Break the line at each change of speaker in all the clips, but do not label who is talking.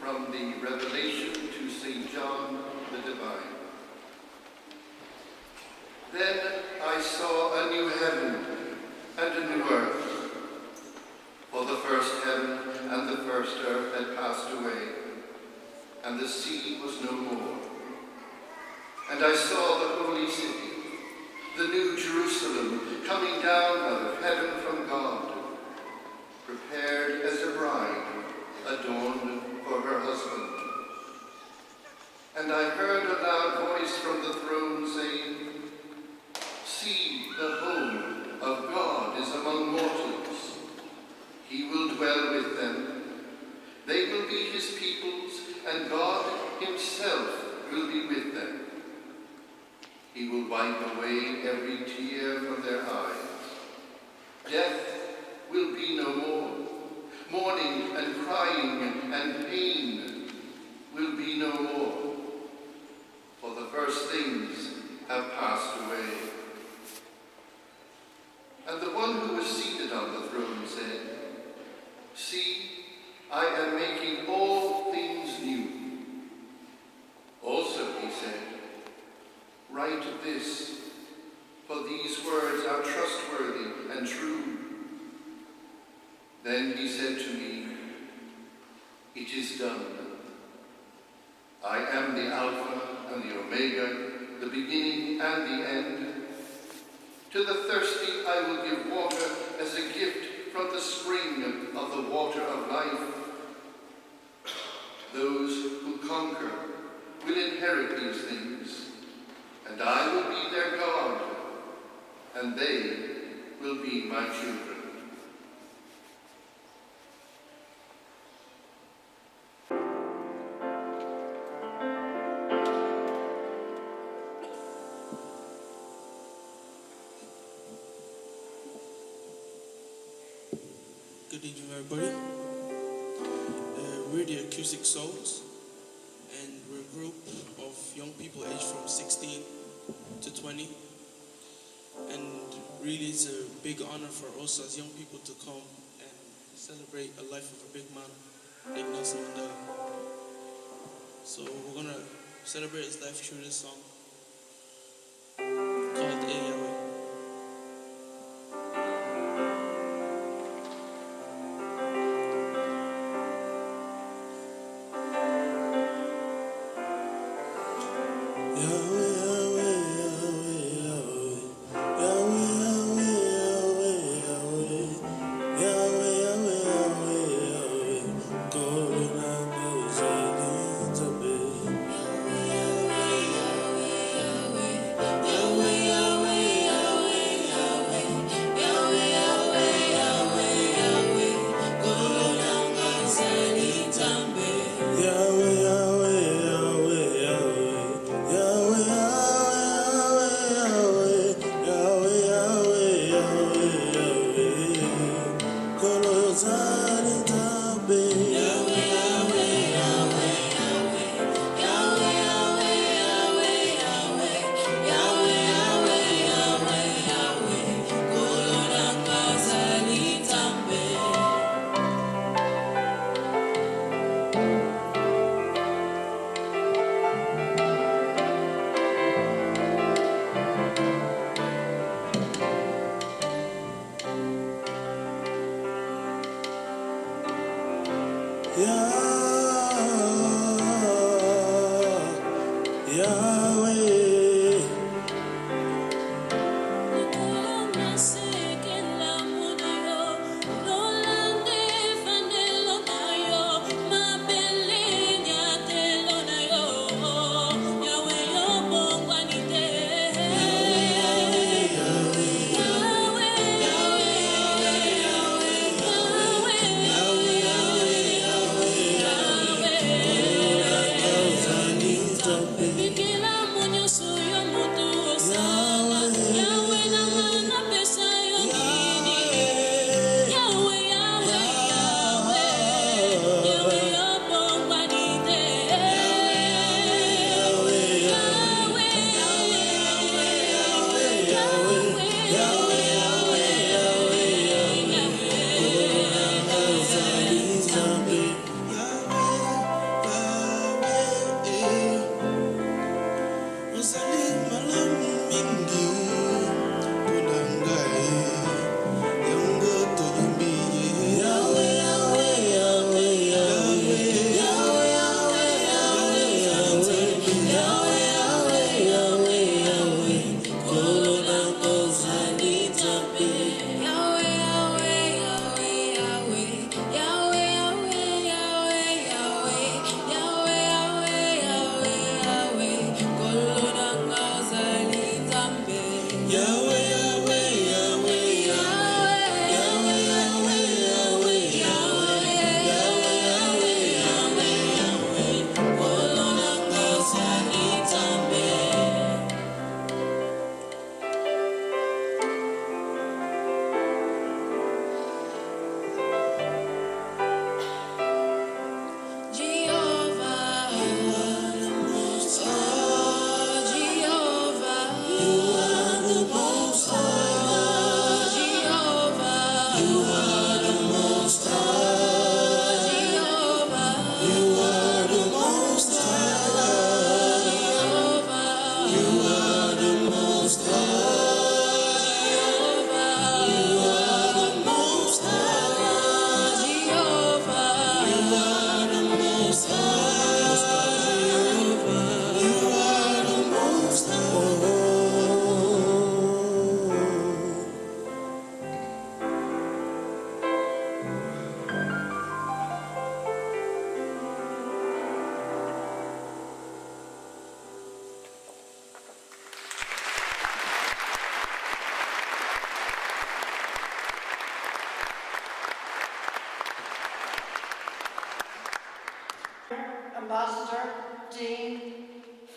from the Revelation to St. John the Divine. Then I saw a new heaven and a new earth, for the first heaven and the first earth had passed away, and the sea was no more. And I saw the holy city, the new Jerusalem, coming down out of heaven from God, prepared as a bride, adorned for her husband. And I heard a loud voice from the throne saying, "See, the home of God is among mortals. He will dwell with them. They will be his peoples, and God himself will be with them. He will wipe away every tear from their eyes. Death will be no more. Mourning and crying and pain will be no more. For the first things have passed away." And the one who was seated on the throne said, "See, I am making all things new." Also he said, "Write this, for these words are trustworthy and true." Then he said to me, "It is done. I am the Alpha and the Omega, the beginning and the end. To the thirsty I will give water as a gift from the spring of the water of life. Those who conquer will inherit these things, and I will be their God, and they will be my children."
Good evening, everybody. We're the Acoustic Souls, and we're a group of young people aged from 16 to 20. And really, it's a big honor for us as young people to come and celebrate a life of a big man like Nelson Mandela. So we're gonna celebrate his life through this song called Yahweh.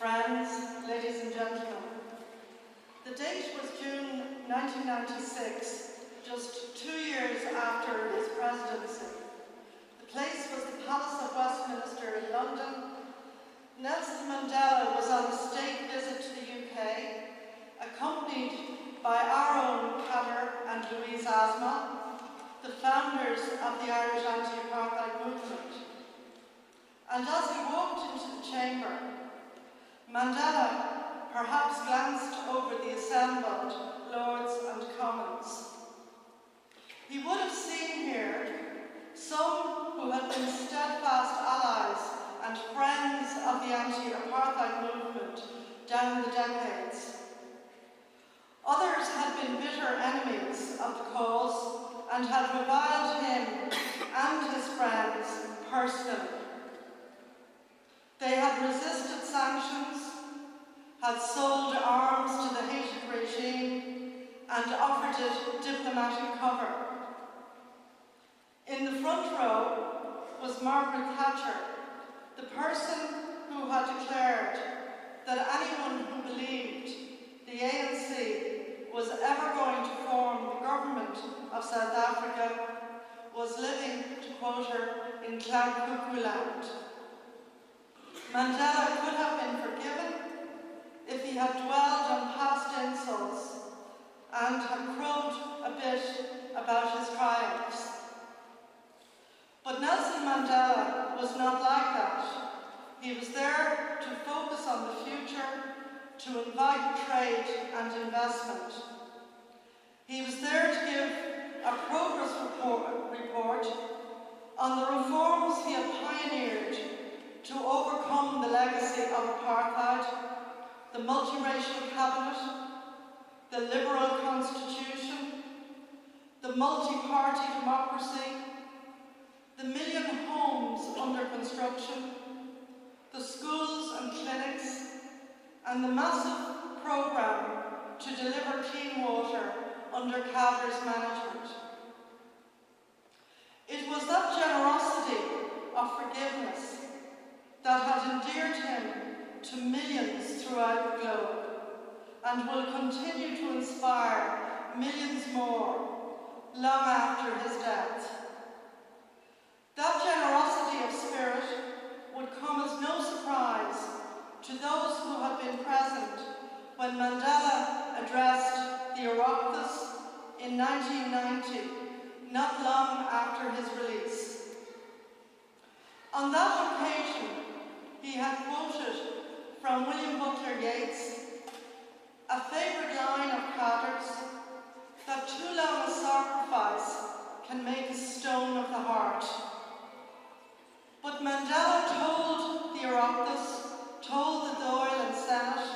friends, ladies and gentlemen. The date was June 1996, just 2 years after his presidency. The place was the Palace of Westminster in London. Nelson Mandela was on a state visit to the UK, accompanied by our own Catter and Louise Asma, the founders of the Irish anti-apartheid movement. And as he walked into the chamber, Mandela perhaps glanced over the assembled Lords and Commons. He would have seen here some who had been steadfast allies and friends of the anti-apartheid movement down the decades. Others had been bitter enemies of the cause and had reviled him and his friends personally. They had resisted sanctions, had sold arms to the hated regime, and offered it diplomatic cover. In the front row was Margaret Thatcher, the person who had declared that anyone who believed the ANC was ever going to form the government of South Africa was living, to quote her, in Clan Cuckoo Land. Mandela could have been forgiven if he had dwelled on past insults and had crowed a bit about his triumphs. But Nelson Mandela was not like that. He was there to focus on the future, to invite trade and investment. He was there to give a progress report on the reforms he had pioneered to overcome the legacy of apartheid, the multiracial cabinet, the liberal constitution, the multi-party democracy, the 1 million homes under construction, the schools and clinics, and the massive programme to deliver clean water under Cadre's management. It was that generosity of forgiveness that had endeared him to millions throughout the globe and will continue to inspire millions more long after his death. That generosity of spirit would come as no surprise to those who had been present when Mandela addressed the Oireachtas in 1990, not long after his release. On that occasion, he had quoted from William Butler Yeats a favourite line of Cadre's, that too long a sacrifice can make a stone of the heart. But Mandela told the Oireachtas, told the Dáil and Senate,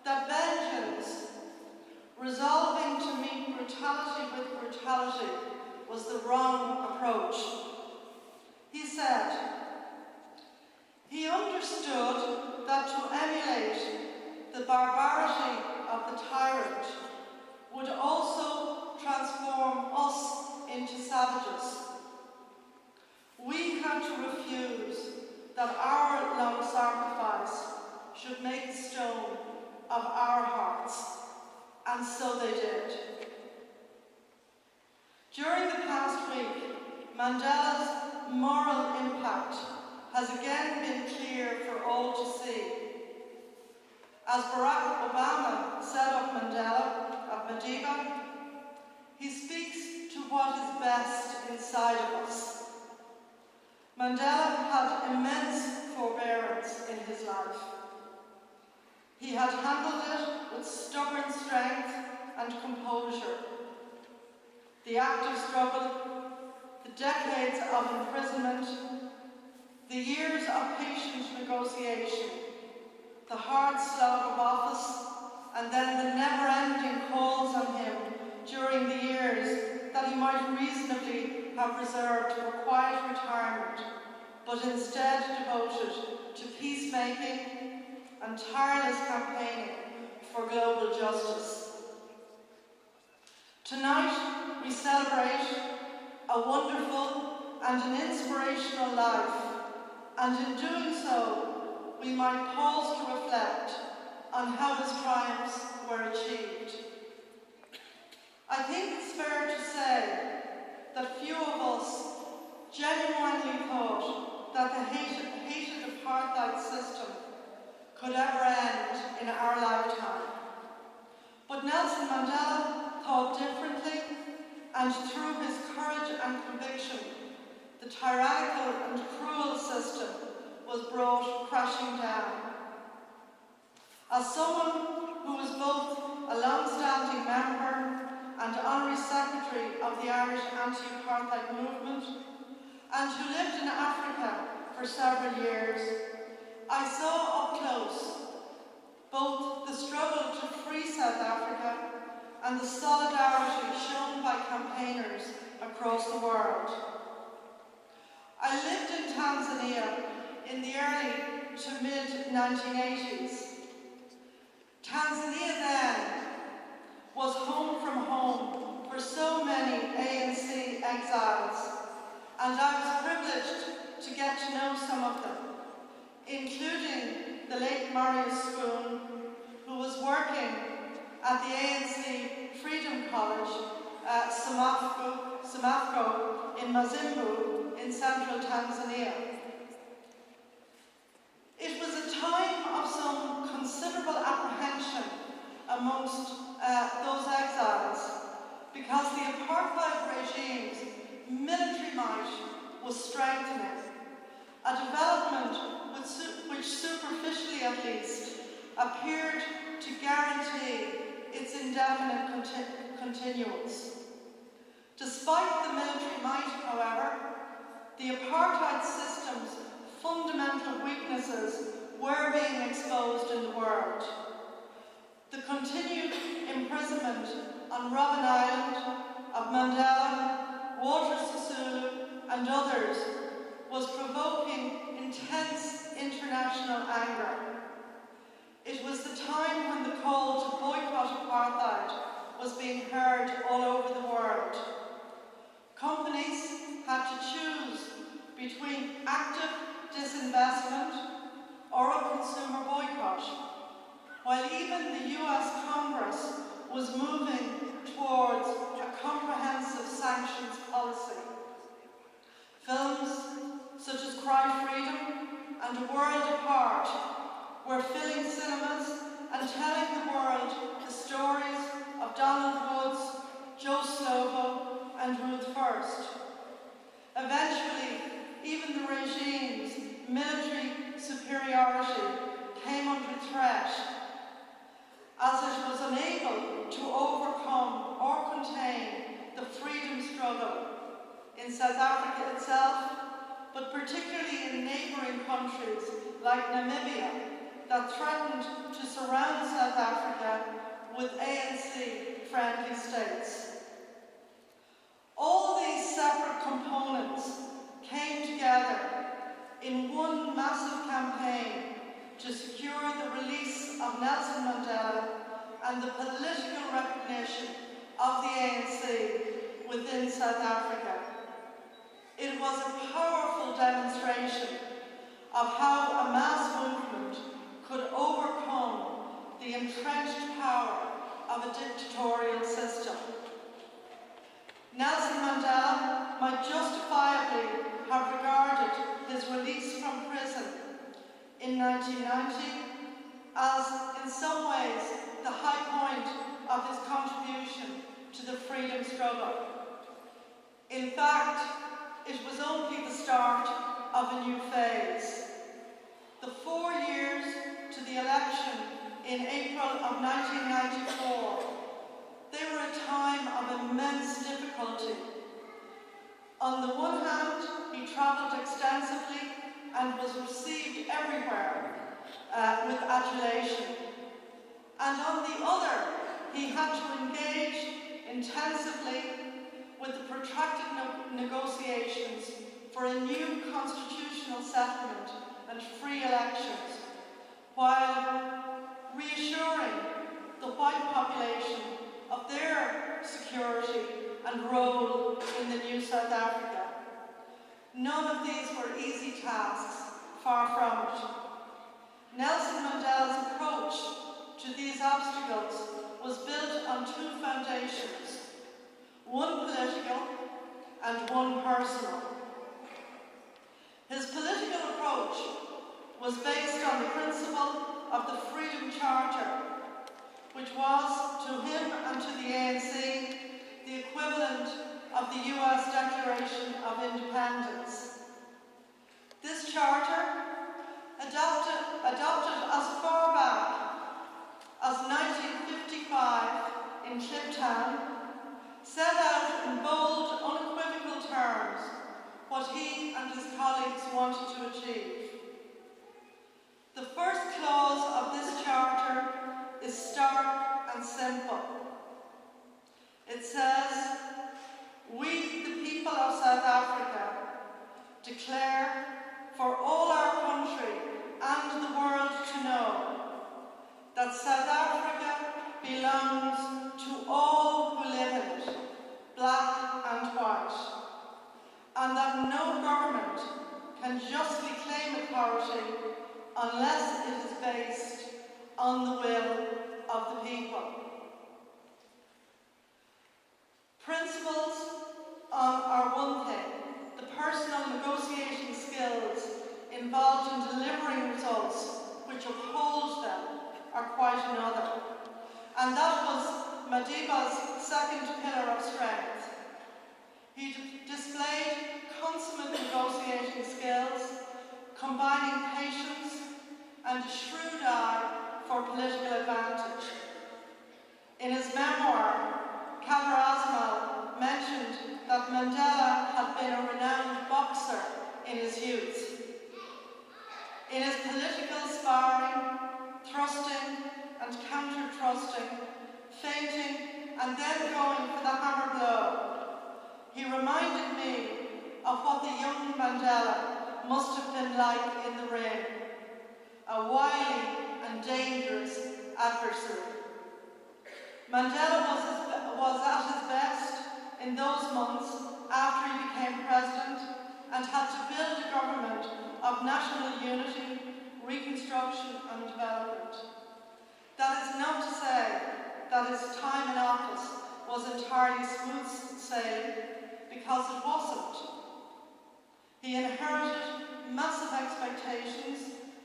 that vengeance, resolving to meet brutality with brutality, was the wrong approach. He said, he understood that to emulate the barbarity of the tyrant would also transform us into savages. We had to refuse that our long sacrifice should make the stone of our hearts, and so they did. During the past week, Mandela's moral impact has again been clear for all to see. As Barack Obama said of Mandela, of Madiba, he speaks to what is best inside of us. Mandela had immense forbearance in his life. He had handled it with stubborn strength and composure. The active struggle, the decades of imprisonment, the years of patient negotiation, the hard slog of office, and then the never-ending calls on him during the years that he might reasonably have reserved for quiet retirement, but instead devoted to peacemaking and tireless campaigning for global justice. Tonight we celebrate a wonderful and an inspirational life, and in doing so we might pause to reflect on how his triumphs were achieved. I think it's fair to say that few of us genuinely thought that the hated apartheid system could ever end in our lifetime. But Nelson Mandela thought differently, and through his courage and conviction, the tyrannical and cruel system was brought crashing down. As someone who was both a long-standing member and honorary secretary of the Irish anti-apartheid movement, and who lived in Africa for several years, I saw up close both the struggle to free South Africa and the solidarity shown by campaigners across the world. I lived in Tanzania in the early to mid-1980s. Tanzania then was home from home for so many ANC exiles, and I was privileged to get to know some of them, including the late Marius Spoon, who was working at the ANC Freedom College, Samafco in Mazimbu in central Tanzania. It was a time of some considerable apprehension amongst those exiles, because the apartheid regime's military might was strengthening, a development which superficially at least appeared to guarantee its indefinite continuance. Despite the military might, however, the apartheid system's fundamental weaknesses were being exposed in the world. The continued imprisonment on Robben Island of Mandela, Walter Sisulu and others was provoking intense international anger. It was the time when the call to boycott apartheid was being heard all over the world. Companies had to choose between active disinvestment or a consumer boycott, while even the US Congress was moving towards a comprehensive sanctions policy. Films such as Cry Freedom and A World Apart were filling cinemas and telling the world the stories of Donald Woods, Joe Slovo and Ruth First. Eventually, even the regime's military superiority came under threat, as it was unable to overcome or contain the freedom struggle in South Africa itself, but particularly in neighbouring countries like Namibia that threatened to surround South Africa with ANC-friendly states. All these separate components came together in one massive campaign to secure the release of Nelson Mandela and the political recognition of the ANC within South Africa. It was a powerful demonstration of how a mass movement could overcome the entrenched power of a dictatorial system. Nelson Mandela might justifiably have regarded his release from prison in 1990 as, in some ways, the high point of his contribution to the freedom struggle. In fact, it was only the start of a new phase. The 4 years to the election in April of 1994, they were a time of immense difficulty. On the one hand, he travelled extensively and was received everywhere with adulation. And on the other, he had to engage intensively with the protracted negotiations for a new constitutional settlement and free elections, while reassuring the white population of their security and role in the new South Africa. None of these were easy tasks, far from it. Nelson Mandela's approach to these obstacles was built on two foundations, one political and one personal. His political approach was based on the principle of the Freedom Charter, which was, to him and to the ANC, the equivalent of the US Declaration of Independence. This charter, adopted as far back as 1955 in Cliptown, set out in bold, unequivocal terms what he and his colleagues wanted to achieve. The first clause of this charter is stark and simple. It says, "We, the people of South Africa, declare for all our country and the world to know that South Africa belongs to all who live in it, black and white, and that no government can justly claim authority unless it is based on the will of the people." Principles are one thing. The personal negotiating skills involved in delivering results which uphold them are quite another. And that was Madiba's second pillar of strength. He displayed consummate negotiating skills, combining patience and a shrewd eye for political advantage. In his memoir, Asmal mentioned that Mandela had been a renowned boxer in his youth. In his political sparring, thrusting and counter-thrusting, feinting and then going for the hammer blow, he reminded me of what the young Mandela must have been like in the ring, a wily and dangerous adversary. Mandela was at his best in those months after he became president and had to build a government of national unity, reconstruction and development. That is not to say that his time in office was entirely smooth sailing, because it wasn't. He inherited massive expectations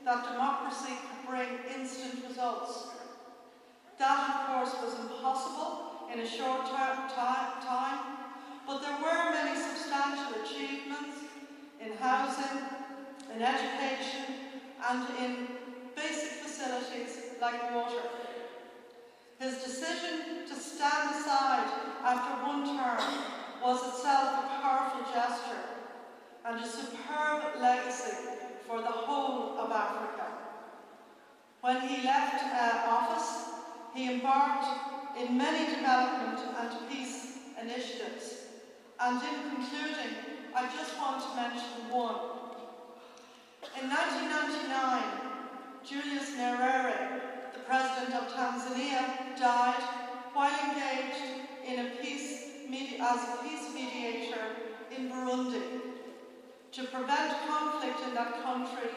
that democracy could bring instant results. That, of course, was impossible in a short time, but there were many substantial achievements in housing, in education, and in basic facilities like water. His decision to stand aside after one term was itself a powerful gesture and a superb legacy for the whole of Africa. When he left office, he embarked in many development and peace initiatives. And in concluding, I just want to mention one. In 1999, Julius Nyerere, the president of Tanzania, died while engaged in as a peace mediator in Burundi to prevent conflict in that country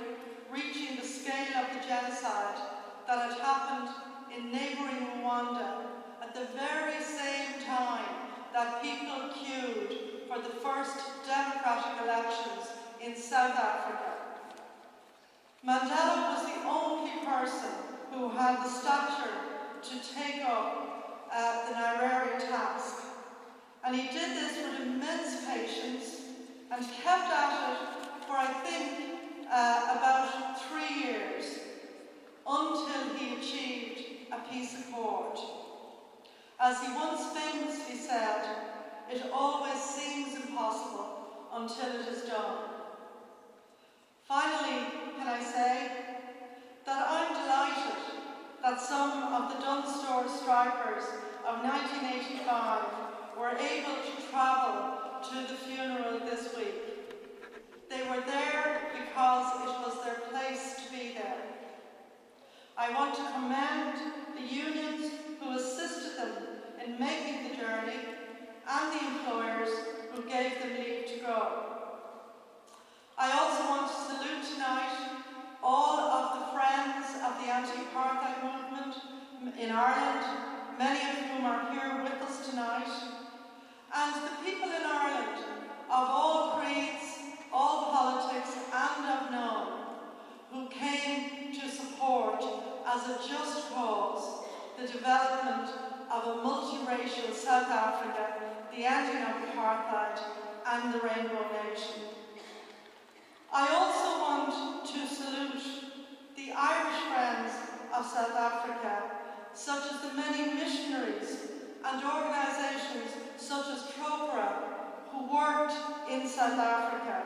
reaching the scale of the genocide that had happened in neighbouring Rwanda at the very same time that people queued for the first democratic elections in South Africa. Mandela was the only person who had the stature to take up the Nyerere task. And he did this with immense patience and kept at it for, I think, about 3 years, until he achieved a peace accord. As he once famously said, "It always seems impossible until it is done." Finally, can I say that I'm delighted that some of the Dunstore strikers of 1985 were able to travel to the funeral this week. They were there because it was their place to be there. I want to commend the unions who assisted them in making the journey and the employers who gave them leave to go. I also want to salute tonight all of the friends of the anti-apartheid movement in Ireland, many of whom are here with us tonight, and the people in Ireland of all creeds, all politics and of none, who came to support as a just cause the development of a multiracial South Africa, the ending of apartheid and the Rainbow Nation. I also want to salute the Irish Friends of South Africa, such as the many missionaries and organisations such as Tropra who worked in South Africa,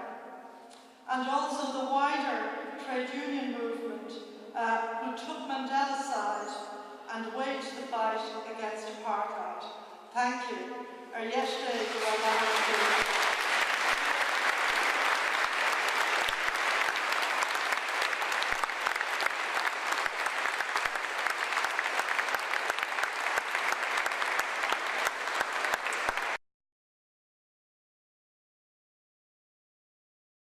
and also the wider trade union movement who took Mandela's side and waged the fight against apartheid. Thank you.